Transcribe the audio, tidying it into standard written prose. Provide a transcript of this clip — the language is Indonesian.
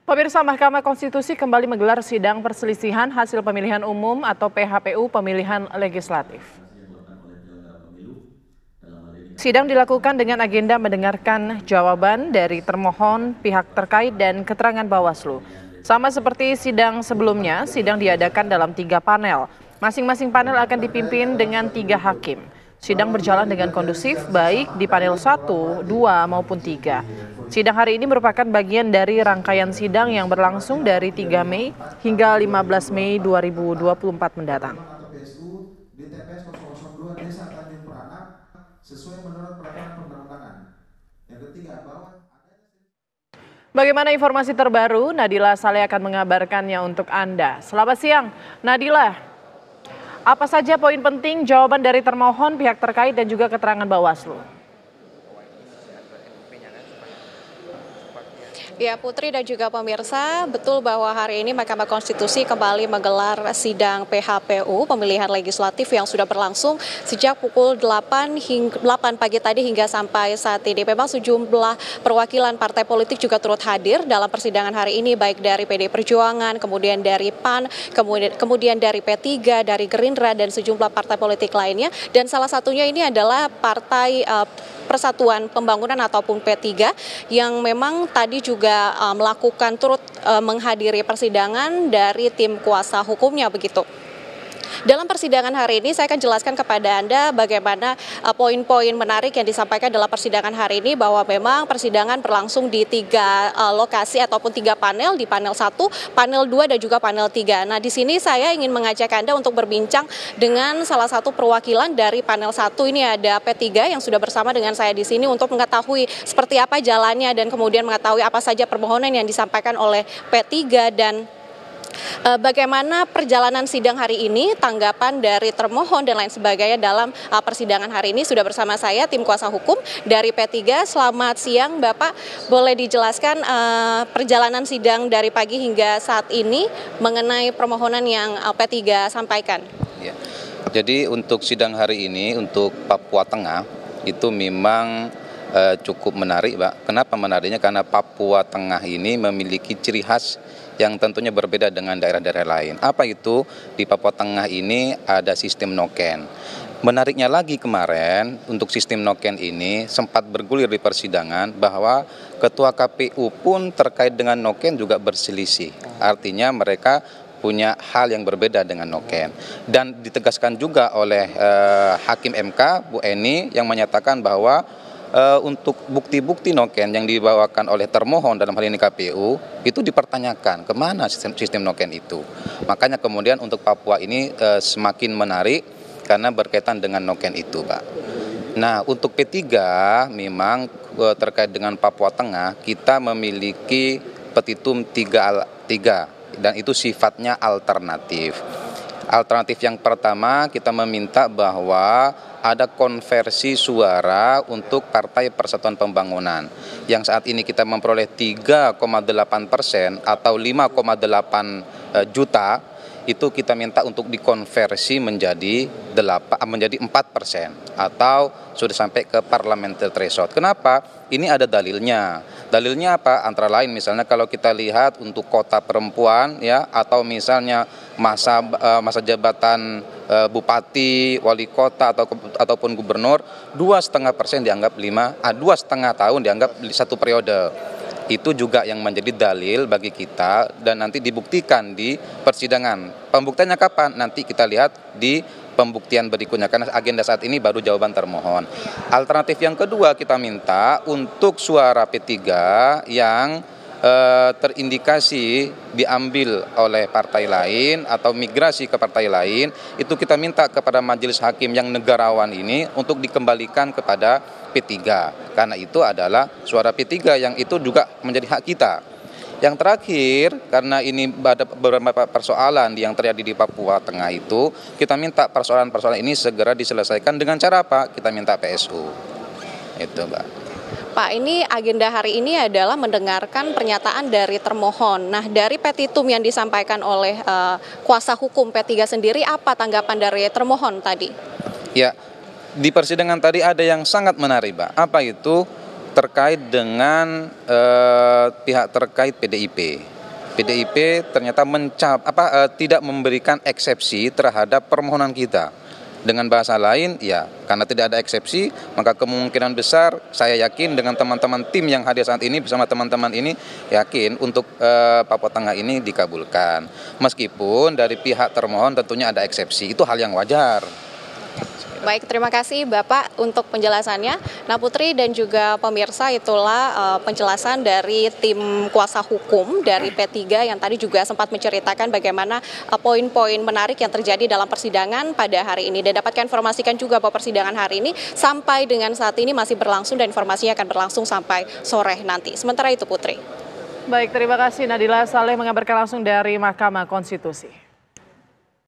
Pemirsa, Mahkamah Konstitusi kembali menggelar sidang perselisihan hasil pemilihan umum atau PHPU pemilihan legislatif. Sidang dilakukan dengan agenda mendengarkan jawaban dari termohon, pihak terkait, dan keterangan Bawaslu. Sama seperti sidang sebelumnya, sidang diadakan dalam 3 panel. Masing-masing panel akan dipimpin dengan 3 hakim. Sidang berjalan dengan kondusif, baik di panel 1, 2, maupun 3. Sidang hari ini merupakan bagian dari rangkaian sidang yang berlangsung dari 3 Mei hingga 15 Mei 2024 mendatang. Bagaimana informasi terbaru? Nadila Saleh akan mengabarkannya untuk Anda. Selamat siang, Nadila. Apa saja poin penting jawaban dari termohon, pihak terkait, dan juga keterangan Bawaslu? Ya, Putri dan juga pemirsa, betul bahwa hari ini Mahkamah Konstitusi kembali menggelar sidang PHPU pemilihan legislatif yang sudah berlangsung sejak pukul 8 pagi tadi hingga sampai saat ini. Memang sejumlah perwakilan partai politik juga turut hadir dalam persidangan hari ini, baik dari PD Perjuangan, kemudian dari PAN, kemudian dari P3, dari Gerindra, dan sejumlah partai politik lainnya. Dan salah satunya ini adalah Partai Persatuan Pembangunan ataupun P3 yang memang tadi juga melakukan turut menghadiri persidangan dari tim kuasa hukumnya begitu. Dalam persidangan hari ini saya akan jelaskan kepada Anda bagaimana poin-poin menarik yang disampaikan dalam persidangan hari ini, bahwa memang persidangan berlangsung di 3 lokasi ataupun 3 panel, di panel 1, panel 2, dan juga panel 3. Nah, di sini saya ingin mengajak Anda untuk berbincang dengan salah satu perwakilan dari panel 1. Ini ada P3 yang sudah bersama dengan saya di sini untuk mengetahui seperti apa jalannya dan kemudian mengetahui apa saja permohonan yang disampaikan oleh P3 dan bagaimana perjalanan sidang hari ini, tanggapan dari termohon dan lain sebagainya dalam persidangan hari ini. Sudah bersama saya tim kuasa hukum dari P3. Selamat siang Bapak, boleh dijelaskan perjalanan sidang dari pagi hingga saat ini mengenai permohonan yang P3 sampaikan? Ya. Jadi untuk sidang hari ini untuk Papua Tengah itu memang cukup menarik, Pak. Kenapa menariknya? Karena Papua Tengah ini memiliki ciri khas yang tentunya berbeda dengan daerah-daerah lain. Apa itu? Di Papua Tengah ini ada sistem noken. Menariknya lagi kemarin untuk sistem noken ini sempat bergulir di persidangan bahwa Ketua KPU pun terkait dengan noken juga berselisih. Artinya mereka punya hal yang berbeda dengan noken. Dan ditegaskan juga oleh Hakim MK, Bu Eni, yang menyatakan bahwa untuk bukti-bukti noken yang dibawakan oleh termohon dalam hal ini KPU itu dipertanyakan kemana sistem noken itu. Makanya kemudian untuk Papua ini semakin menarik karena berkaitan dengan noken itu, Pak. Nah, untuk P3 memang terkait dengan Papua Tengah kita memiliki petitum 3 dan itu sifatnya alternatif. Alternatif yang pertama kita meminta bahwa ada konversi suara untuk Partai Persatuan Pembangunan yang saat ini kita memperoleh 3,8% atau 5,8 juta, itu kita minta untuk dikonversi menjadi 4% atau sudah sampai ke parliamentary threshold. Kenapa? Ini ada dalilnya. Dalilnya apa? Antara lain misalnya kalau kita lihat untuk kota perempuan ya, atau misalnya masa jabatan bupati, wali kota ataupun gubernur, 2,5% dianggap 2,5 tahun dianggap 1 periode. Itu juga yang menjadi dalil bagi kita dan nanti dibuktikan di persidangan. Pembuktiannya kapan? Nanti kita lihat di pembuktian berikutnya karena agenda saat ini baru jawaban termohon. Alternatif yang kedua kita minta untuk suara P3 yang terindikasi diambil oleh partai lain atau migrasi ke partai lain, itu kita minta kepada majelis hakim yang negarawan ini untuk dikembalikan kepada P3 karena itu adalah suara P3 yang itu juga menjadi hak kita. Yang terakhir, karena ini ada beberapa persoalan yang terjadi di Papua Tengah itu, kita minta persoalan-persoalan ini segera diselesaikan dengan cara apa? Kita minta PSU. Itu, Mbak. Pak, ini agenda hari ini adalah mendengarkan pernyataan dari termohon. Nah, dari petitum yang disampaikan oleh kuasa hukum P3 sendiri, apa tanggapan dari termohon tadi? Ya, di persidangan tadi ada yang sangat menarik, Pak. Apa itu? Terkait dengan pihak terkait PDIP. PDIP ternyata tidak memberikan eksepsi terhadap permohonan kita. Dengan bahasa lain, ya karena tidak ada eksepsi, maka kemungkinan besar saya yakin dengan teman-teman tim yang hadir saat ini bersama teman-teman ini yakin untuk Papua Tengah ini dikabulkan. Meskipun dari pihak termohon tentunya ada eksepsi, itu hal yang wajar. Baik, terima kasih Bapak untuk penjelasannya. Nah Putri dan juga pemirsa, itulah penjelasan dari tim kuasa hukum dari P3 yang tadi juga sempat menceritakan bagaimana poin-poin menarik yang terjadi dalam persidangan pada hari ini. Dan dapatkan informasikan juga bahwa persidangan hari ini sampai dengan saat ini masih berlangsung dan informasinya akan berlangsung sampai sore nanti. Sementara itu Putri. Baik, terima kasih Nadila Saleh mengabarkan langsung dari Mahkamah Konstitusi.